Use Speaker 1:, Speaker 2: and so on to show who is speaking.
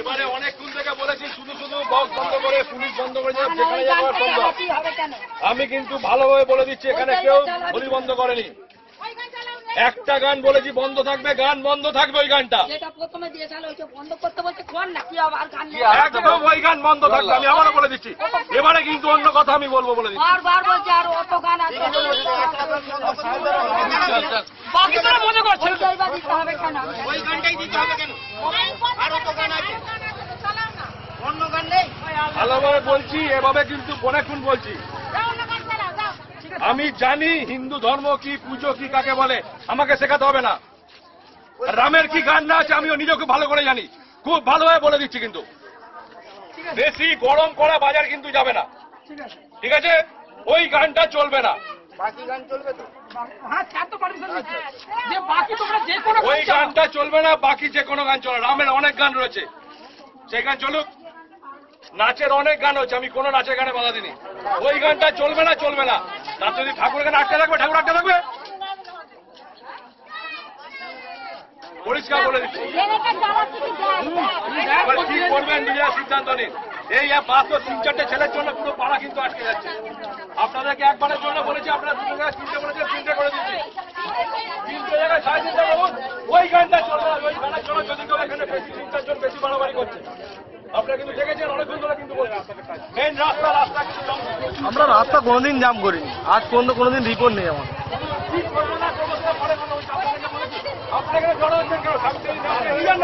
Speaker 1: এবারে অনেকক্ষণ থেকে বলেছি শুধু শুধু বক্স বন্ধ করে পুলিশ বন্ধ করে যেখানে যাওয়ার সম্ভব। আমি কিন্তু ভালোভাবে বলে দিচ্ছি এখানে কেউ পুলিশ বন্ধ করেনি। একটা গান বলেছি বন্ধ থাকবে, গান বন্ধ থাকবে। ওই গানটা একদম ওই গান বন্ধ থাকবে, আমি আবারও বলে দিচ্ছি। এবারে কিন্তু অন্য কথা আমি বলবো বলে দিচ্ছি। ভালোভাবে বলছি, এভাবে কিন্তু অনেকক্ষণ বলছি। আমি জানি হিন্দু ধর্ম কি, পুজো কি, কাকে বলে, আমাকে শেখাতে হবে না। রামের কি গান না আছে আমিও নিজেকে ভালো করে জানি, খুব ভালোভাবে বলে দিচ্ছি। কিন্তু বেশি গরম করা বাজার কিন্তু যাবে না, ঠিক আছে? ওই গানটা চলবে না,
Speaker 2: বাকি গান চলবে তো।
Speaker 1: ওই গানটা চলবে না, বাকি যে কোনো গান চলে। রামের অনেক গান রয়েছে, সেই গান চলুক। নাচের অনেক গান হচ্ছে, আমি কোনো নাচের গানে বাধা দিইনি। ওই গানটা চলবে না, চলবে না। তার যদি ঠাকুর গান আটকে থাকবে, ঠাকুর আটকে থাকবে, পরিষ্কার বলে দিচ্ছি। কি করবেন নিজেরা সিদ্ধান্ত নিন। এই মাত্র 3-4টে ছেলের জন্য পুরো পাড়া কিন্তু আটকে যাচ্ছে। আপনাদেরকে একবারের জন্য বলেছি, আপনারা 2 জায়গায় 3টে বলেছেন, 3টে করে দিচ্ছি। 3টে জায়গায় 3.5 বলুন। ওই গানটা চলবে না, ওই গানের জন্য যদি কেউ এখানে বেশি 3-4 জন বেশি বাড়াবাড়ি করছে। আপনারা কিন্তু দেখেছেন অনেকক্ষণ ধরে কিন্তু মেন রাস্তা কিন্তু
Speaker 2: আমরা রাস্তা কোনোদিন জাম করিনি, আজ পর্যন্ত কোনোদিন রিপোর্ট নেই আমার।
Speaker 1: আপনাকে জড়ো হচ্ছেন কেন?